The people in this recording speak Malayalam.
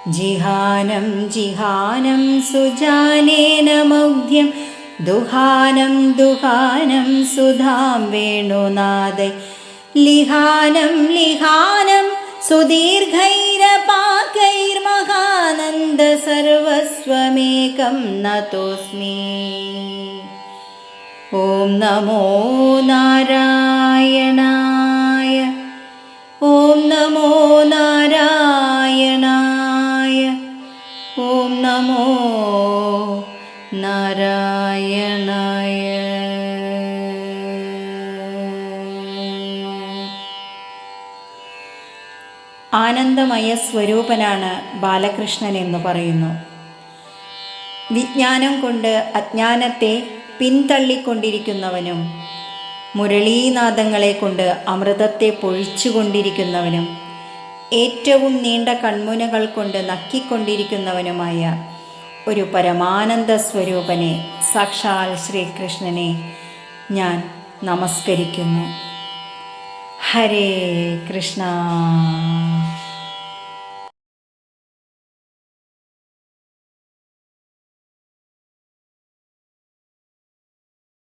ജിഹാനം ജിഹാനം സുജാനേന മൗഢ്യം ദുഹാനം ദുഹാനം സുധാം വേണുനാദൈ ലിഹാനം ലിഹാനം സുദീർഘൈരപാകൈർമഹാനന്ദ സർവസ്വമേകം നതോസ്മി. ഓം നമോ നാരായണായ. ഓം നമോ നാരായണായ. ഓം നമോ നാരായണായ. ആനന്ദമയ സ്വരൂപനാണ് ബാലകൃഷ്ണൻ എന്ന് പറയുന്നു. വിജ്ഞാനം കൊണ്ട് അജ്ഞാനത്തെ പിന്തള്ളിക്കൊണ്ടിരിക്കുന്നവനും മുരളീനാദങ്ങളെ കൊണ്ട് അമൃതത്തെ പൊഴിച്ചുകൊണ്ടിരിക്കുന്നവനും ഏറ്റവും നീണ്ട കൺമുനകൾ കൊണ്ട് നക്കിക്കൊണ്ടിരിക്കുന്നവനുമായ ഒരു പരമാനന്ദ സ്വരൂപനെ, സാക്ഷാൽ ശ്രീകൃഷ്ണനെ ഞാൻ നമസ്കരിക്കുന്നു. ഹരേ കൃഷ്ണ.